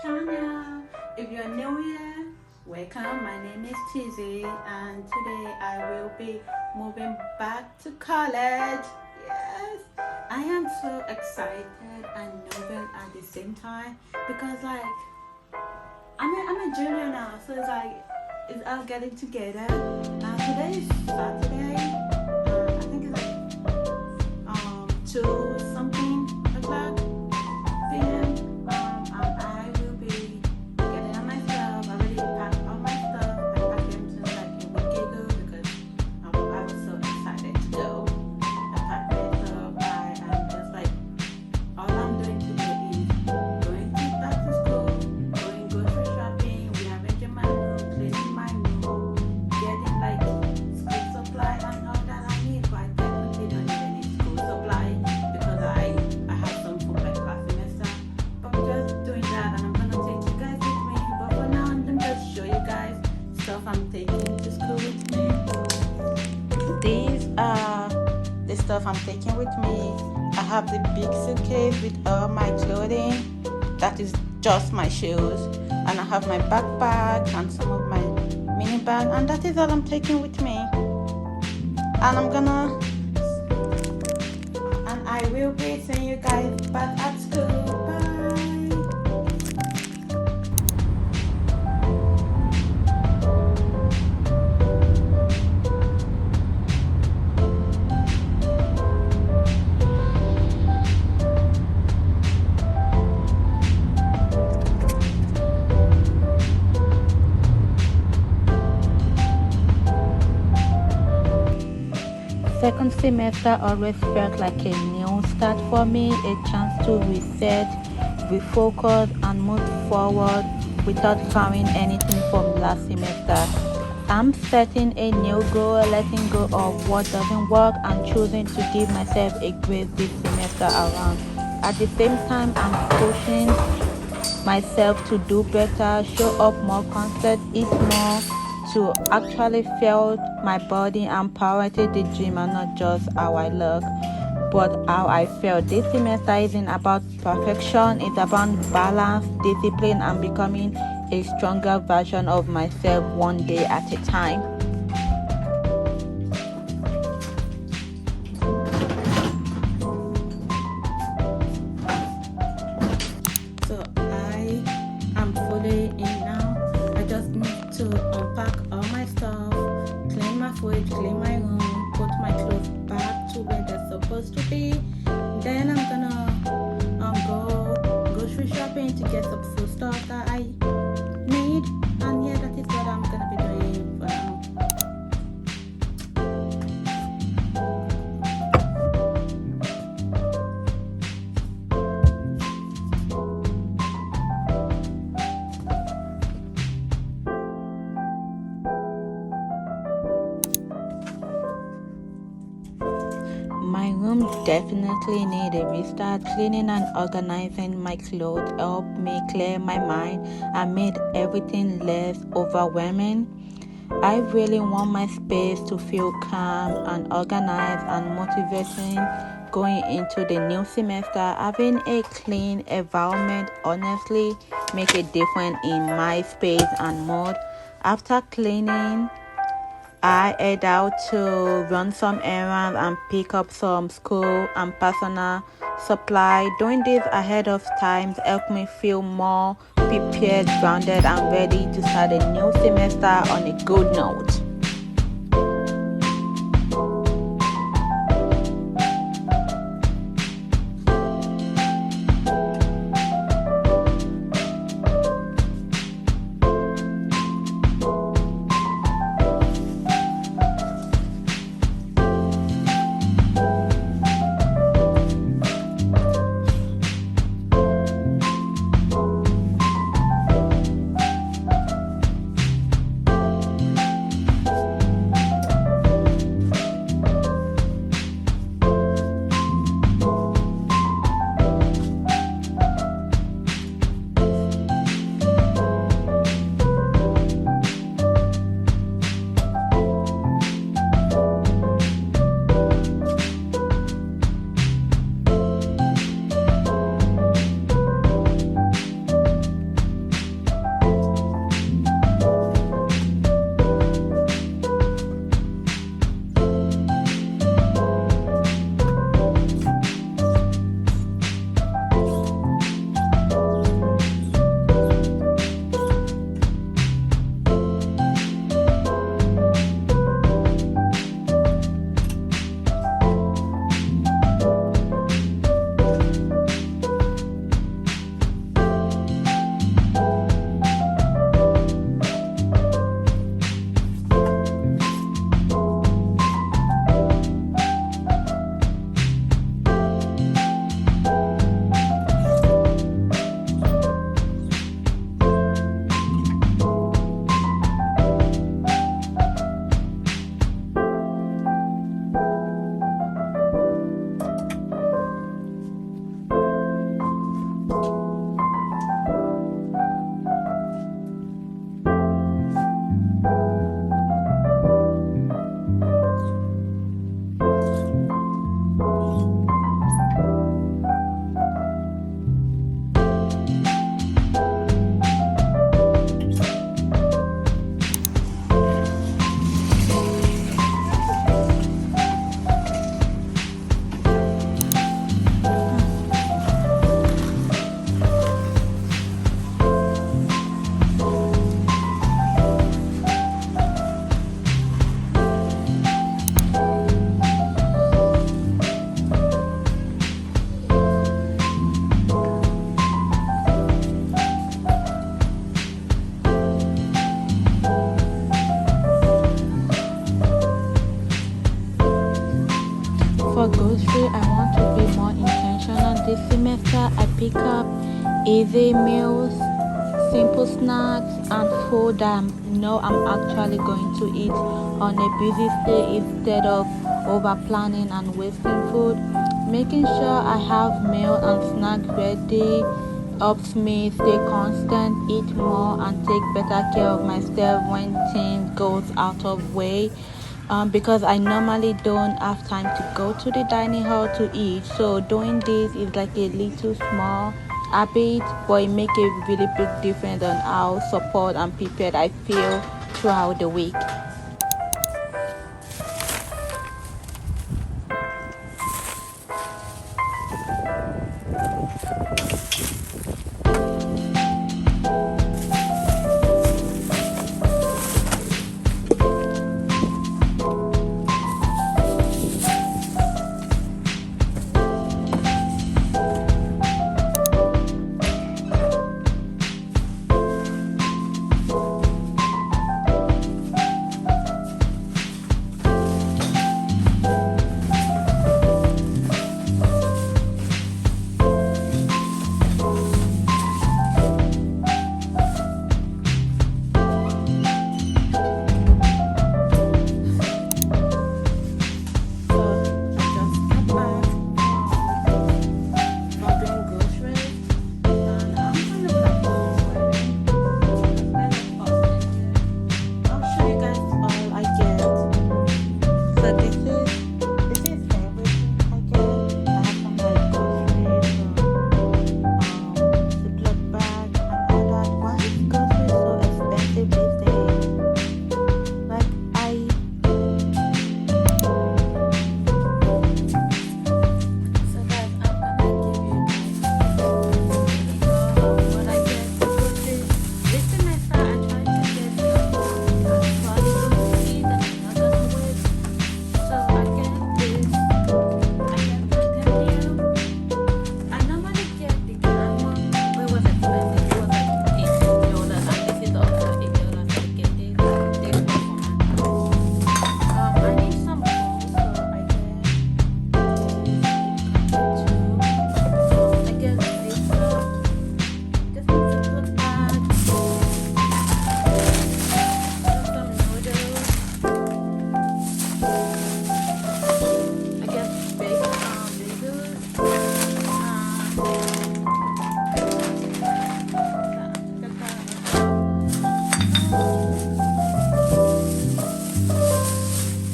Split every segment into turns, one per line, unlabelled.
channel. If you're new here, welcome. My name is Tizzy, and today I will be moving back to college. Yes, I am so excited and nervous at the same time because, like, I'm a junior now, so it's all getting together. Today is Saturday. I think it's like 2 something o'clock p.m. And I will be getting on myself. I already packed all my stuff. I packed them since like a week ago because I was so excited to go. I packed my stuff. I am just like, all I'm doing today is going back to school, going grocery shopping, rearranging my room, cleaning my room, getting like school supply and all that I need. But I definitely don't need any school supply because I have some for my class semester. But I'm just doing that, and I'm gonna take you guys with me. But for now, I'm gonna just show you guys stuff I'm taking to school with me. These are the stuff I'm taking with me. I have the big suitcase with all my clothing. That is just my shoes. And I have my backpack and some of my mini bag. And that is all I'm taking with me. And I will be seeing you guys back at school. Bye. Second semester always felt like a new start for me, a chance to reset, refocus, and move forward without carrying anything from last semester. I'm setting a new goal, letting go of what doesn't work, and choosing to give myself a grace this semester around. At the same time, I'm pushing myself to do better, show up more constant, eat more, to actually feel my body and prioritize the dream and not just how I look, but how I feel. This semester isn't about perfection, it's about balance, discipline, and becoming a stronger version of myself one day at a time. So I am fully in now. I just need to unpack all my stuff, clean my fridge, clean my room, put my clothes back to where they're supposed to be. Then I'm gonna go grocery shopping to get some food stuff that I need. And yeah, that is what I'm gonna be doing for now. My room definitely need a restart. Cleaning and organizing my clothes helped me clear my mind and made everything less overwhelming. I really want my space to feel calm and organized and motivating going into the new semester. Having a clean environment honestly make a difference in my space and mood. After cleaning, I head out to run some errands and pick up some school and personal supply. Doing this ahead of time helped me feel more prepared, grounded, and ready to start a new semester on a good note. easy meals, simple snacks, and food that I'm actually going to eat on a busy day instead of over planning and wasting food. Making sure I have meal and snack ready helps me stay constant, eat more, and take better care of myself when things goes out of way. Because I normally don't have time to go to the dining hall to eat, so doing this is like a little small habit, but it make a really big difference on how support and prepared I feel throughout the week.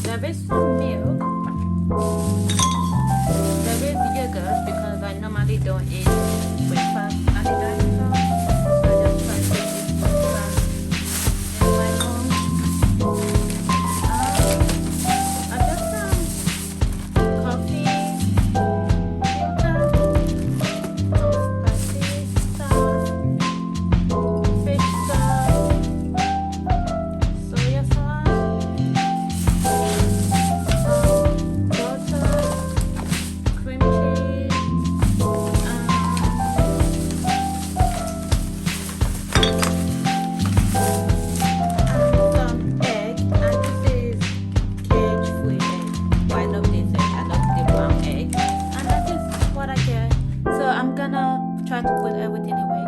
There is some milk. There is yogurt because I normally don't eat breakfast at the dinosaur. So I just try to eat breakfast in my home. I got some coffee, filter, some spicy sauce, fish sauce, soya sauce, butter, cream cheese, and some egg. And this is cage-free egg. Oh, I love this egg. I love the brown egg. And that is what I get. So I'm gonna try to put everything away.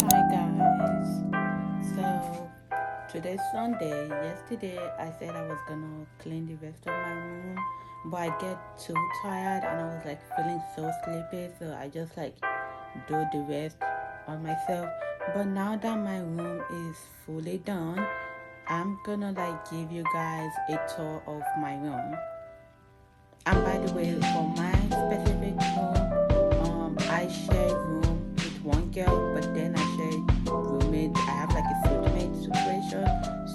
Hi guys. So today's Sunday. Yesterday I said I was gonna clean the rest of my room, but I get too tired and I was like feeling so sleepy, so I just like do the rest on myself. But now that my room is fully done, I'm gonna like give you guys a tour of my room. And by the way, for my specific room, I share room with one girl, but then I share roommate. I have like a suite situation.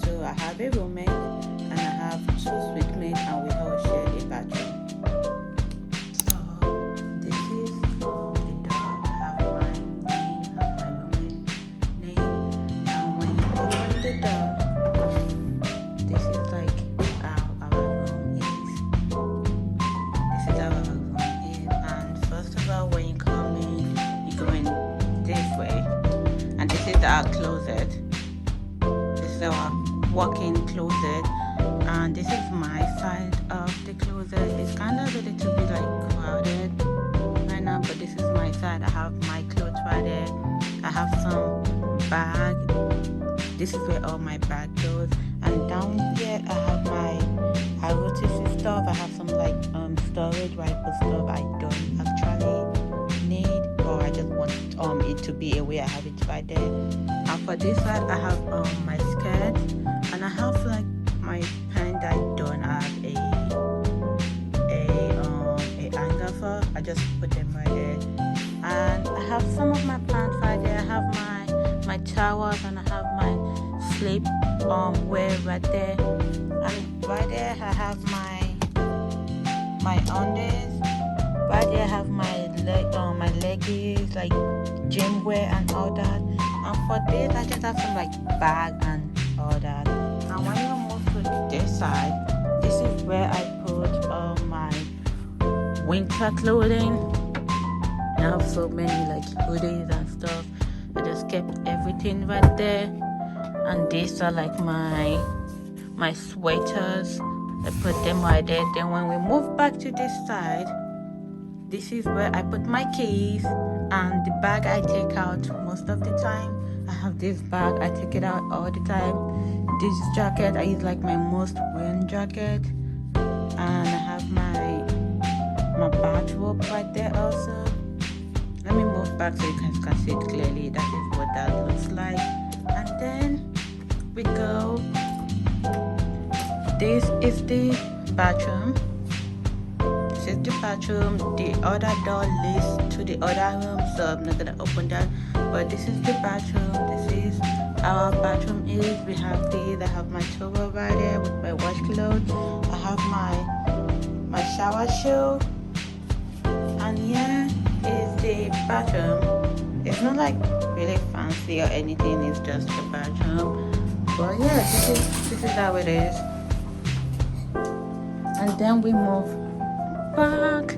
So I have a roommate and I have two suite mates, and we all share a bathroom. So this is the door. I have my name, have my roommate name, and when you open the door, this is like our room is. This is our room is. And first of all, when you come in, our closet. This is our walk-in closet, and this is my side of the closet. It's kind of a little bit like crowded right now, but this is my side. I have my clothes right there. I have some bag. This is where all my bag goes. And down here I have my rotisserie stuff. I have some like storage right for stuff I don't actually need, or I just want it to be a way I have it right there. And for this side I have my skirt, and I have like my pants that I don't have a hanger for. I just put them right there. And I have some of my pants right there. I have my towels, and I have my sleep wear right there. And right there I have my undies. Right there I have my leggings, like gym wear and all that. And for this I just have some like bag and all that. And when you move to this side, this is where I put my winter clothing. I have so many like hoodies and stuff. I just kept everything right there. And these are like my sweaters. I put them right there. Then when we move back to this side, this is where I put my keys and the bag I take out most of the time. I have this bag, I take it out all the time. This jacket, I use like my most worn jacket. And I have my bathrobe right there also. Let me move back so you can see it clearly. That is what that looks like. And then we go. This is the bathroom. This is the bathroom. The other door leads to the other room, so I'm not gonna open that. But this is the bathroom. This is our bathroom. We have these. I have my towel right there with my wash clothes. I have my shower shoe. And here is the bathroom. It's not like really fancy or anything. It's just a bathroom. But yeah, this is how it is. And then we move back.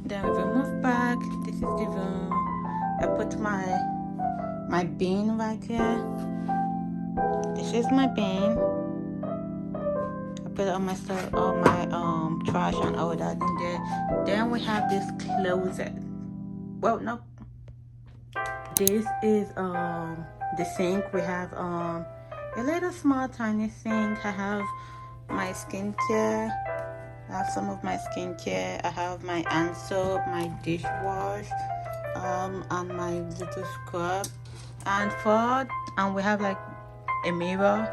Then we move back. This is the room. I put my bin right here. This is my bin. I put all my stuff, all my trash and all that in there. Then we have this closet. Well, no. This is the sink. We have a little small tiny sink. I have my skincare. I have some of my skincare. I have my hand soap, my dishwash, and my little scrub. And we have like a mirror.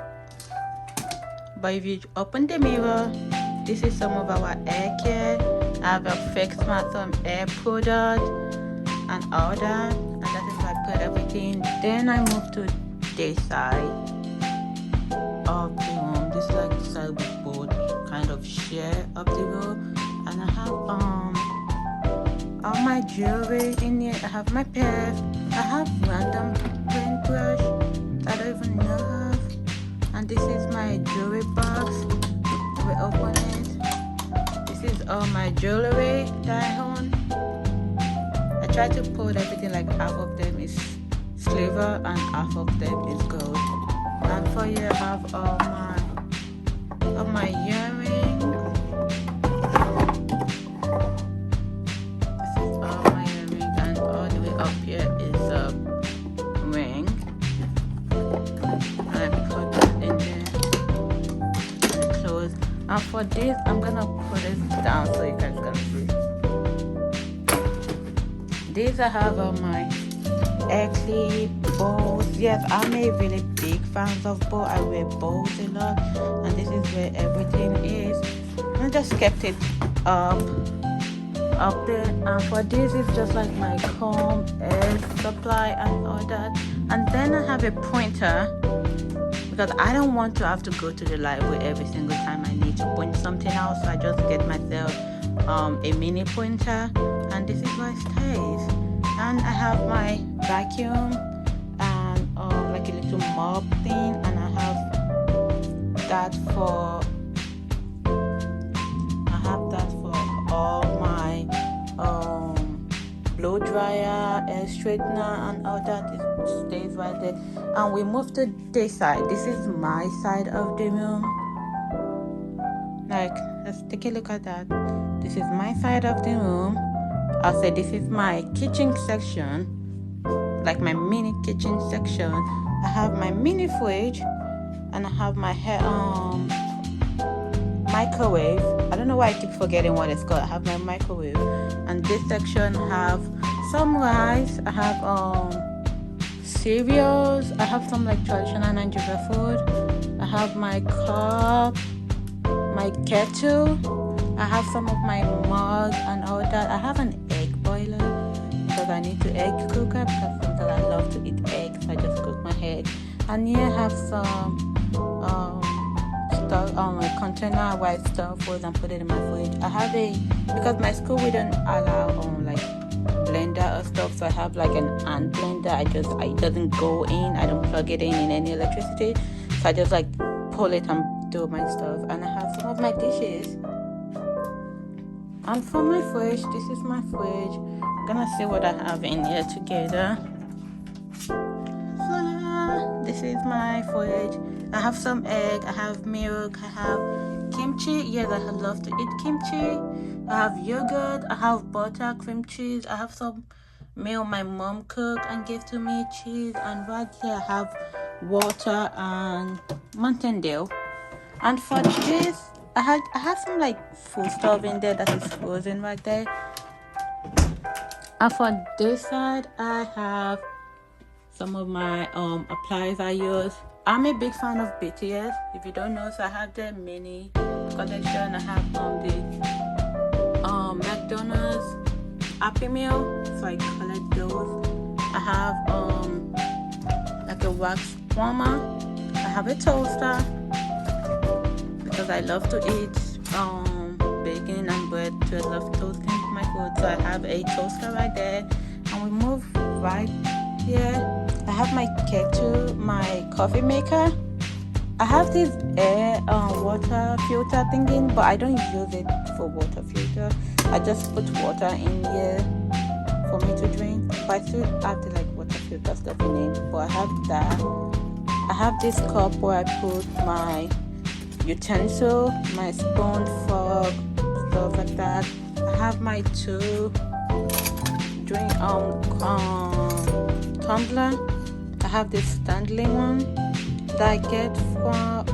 But if you open the mirror, this is some of our hair care. I have a fake mask, some hair product, and all that. And that is where I put everything. Then I move to this side of the room. This is like the side we both kind of share of the room. And I have all my jewelry in here. I have my purse. I have random paintbrush that I don't even know of. And this is my jewelry box. We open it. This is all my jewelry that I own. I try to put everything like half of them is silver and half of them is gold. And for here I have all my earrings. This is all my earrings, and all the way up here is a ring. And I put that in there. And close. And for this, I'm gonna put it down so you guys can see. These I have all my hair clip, bows. Yes, I'm a really big fan of bows. I wear bows a lot, and this is where everything is. I just kept it up there. And for this, it's just like my comb, hair supply, and all that. And then I have a pointer because I don't want to have to go to the library every single time I need to point something out. So I just get myself a mini pointer, and this is where it stays. And I have my vacuum and like a little mop thing, and I have that for all my blow dryer, hair straightener, and all that. It stays right there. And we move to this side. This is my side of the room. Like, let's take a look at that. This is my side of the room. I'll say this is my kitchen section, like my mini kitchen section. I have my mini fridge, and I have my microwave. I don't know why I keep forgetting what it's called. I have my microwave, and this section have some rice. I have cereals. I have some like traditional Nigerian food. I have my cup, my kettle. I have some of my mug and all that. I have an egg boiler because I need to egg cook up, because sometimes I love to eat eggs, so I just cook my egg. And here I have some stuff, a container where I store food and put it in my fridge. I have because my school we don't allow like blender or stuff, so I have like an hand blender. It doesn't go in. I don't plug it in any electricity, so I just like pull it and do my stuff. And I have some of my dishes. And for my fridge, this is my fridge. I'm gonna see what I have in here together. This is my fridge. I have some egg, I have milk, I have kimchi. Yes, I love to eat kimchi. I have yogurt, I have butter, cream cheese. I have some meal my mom cooked and gave to me, cheese. And right here I have water and Mountain Dew. And for this, I have some like food stuff in there that is frozen right there. And for this side, I have some of my appliances I use. I'm a big fan of BTS. If you don't know, so I have the mini collection. I have the McDonald's Happy Meal, so I collect those. I have like a wax warmer. I have a toaster because I love to eat bacon and bread. So I love toasting my food, so I have a toaster right there. And we move right here. I have my kettle, my coffee maker. I have this air water filter thingy, but I don't use it for water filter. I just put water in here for me to drink. But I still have the like water filter stuff in it. But I have that. I have this cup where I put my utensil, my spoon, fork, stuff like that. I have my two drink tumbler. I have this Stanley one that I get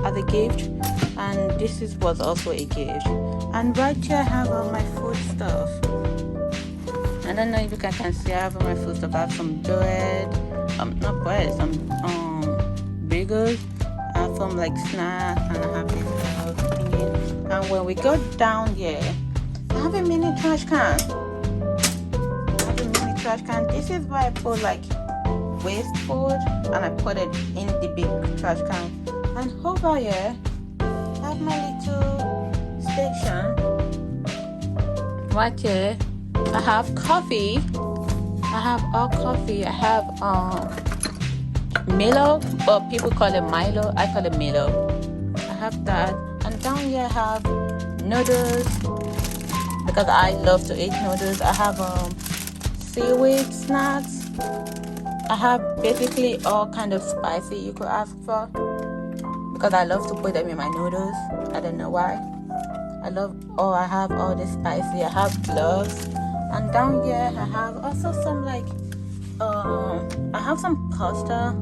as a gift, and this was also a gift. And right here I have all my food stuff. I don't know if you can see, I have all my food stuff. I have some bread, not bread, some bagels. I have some like snacks, and I have this thingy. And when we go down here, I have a mini trash can. This is where I put like waste food, and I put it in the big trash can. And over here I have my little station. Right here I have coffee. I have all coffee. I have Milo, but people call it Milo. I call it Milo. I have that. And down here I have noodles because I love to eat noodles. I have seaweed snacks. I have basically all kind of spicy you could ask for because I love to put them in my noodles. I don't know why. I have all this spicy. I have gloves. And down here I have also some like I have some pasta.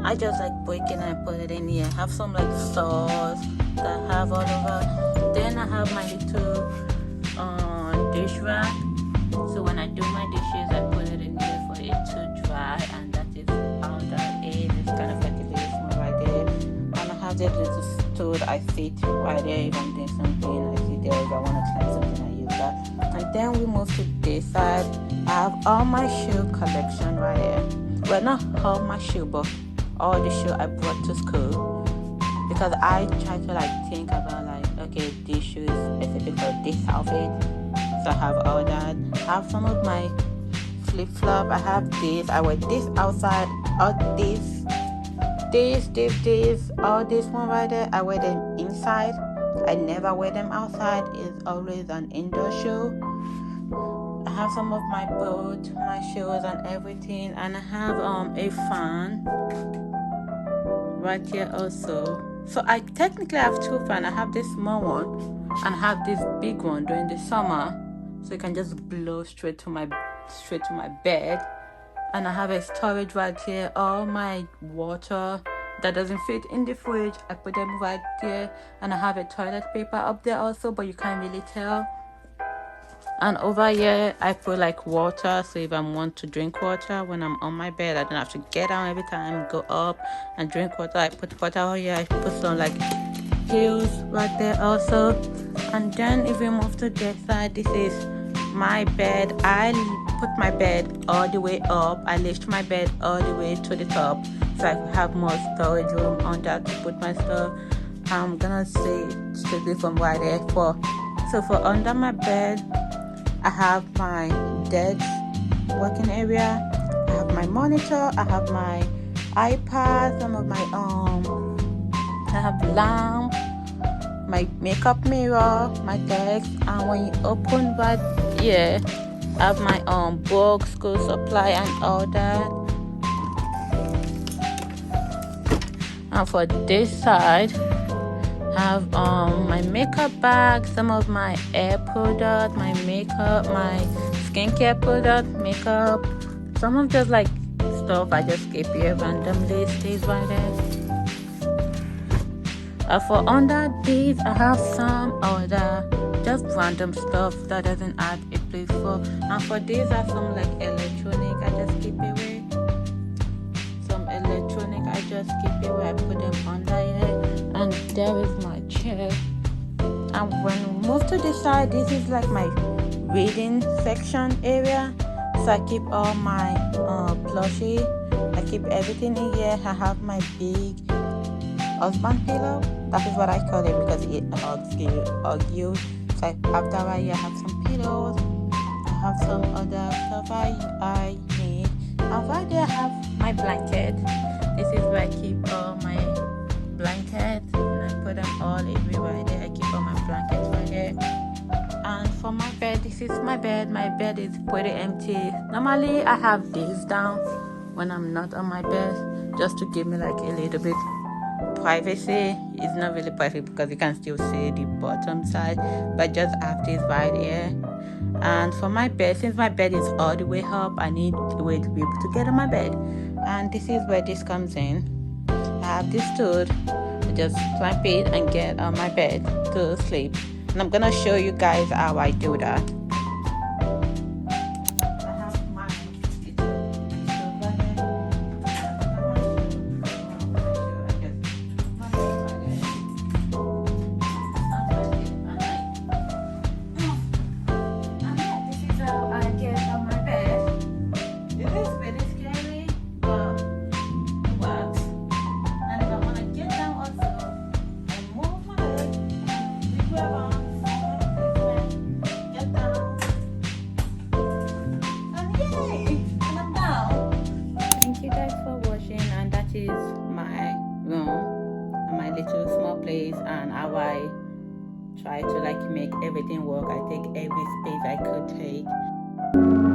I just like break it and I put it in here. I have some like sauce that I have all over. Then I have my little dish rack. So when I do my dishes, I put it in here for it to dry, and that is how that is. It's kind of like a little small right there. And I have that little stool I sit right there if I'm doing something. I sit there if I want to clean something, I use that. And then we move to this side. I have all my shoe collection right here. Well, not all my shoe, but all the shoe I brought to school. Because I try to like think about like, okay, this shoe is specific for this outfit. I have all that. I have some of my flip-flop. I have this. I wear this outside. All this, all this one right there. I wear them inside. I never wear them outside. It's always an indoor shoe. I have some of my boat, my shoes and everything, and I have a fan right here also. So I technically have two fans. I have this small one and I have this big one during the summer, so it can just blow straight to my bed. And I have a storage right here, all my water that doesn't fit in the fridge, I put them right there. And I have a toilet paper up there also, but you can't really tell. And over here I put like water, so if I want to drink water when I'm on my bed, I don't have to get down every time, go up and drink water. I put water over here. I put some like pills right there also. And then if we move to this side, this is my bed. I put my bed all the way up. I lift my bed all the way to the top, so I could have more storage room under to put my stuff. I'm gonna say strictly from right there. For under my bed, I have my desk working area. I have my monitor. I have my iPad. Some of my I have lamp, my makeup mirror, my desk, and when you open right here, I have my book, school supply, and all that. And for this side, I have my makeup bag, some of my hair product, my makeup, my skincare product, makeup, some of just like stuff I just keep here randomly, stays right there. For under these, I have some other just random stuff that doesn't add a place for. And for these are some like electronic I just keep away. Some electronic I just keep away. I put them under here. And there is my chair. And when we move to this side, this is like my reading section area. So I keep all my plushie. I keep everything in here. I have my big husband pillow. That is what I call it because it hugs you. So I have that right here. I have some pillows. I have some other stuff I need. And right there I have my blanket. This is where I keep all my blankets, and I put them all everywhere right there. I keep all my blankets right here. And for my bed, this is my bed. My bed is pretty empty. Normally I have this down when I'm not on my bed, just to give me like a little bit privacy. It's not really private because you can still see the bottom side, but just have this right here. And for my bed, since my bed is all the way up, I need a way to be able to get on my bed. And this is where this comes in. I have this stool. I just clamp it and get on my bed to sleep. And I'm gonna show you guys how I do that. Little small place and how I try to like make everything work. I take every space I could take.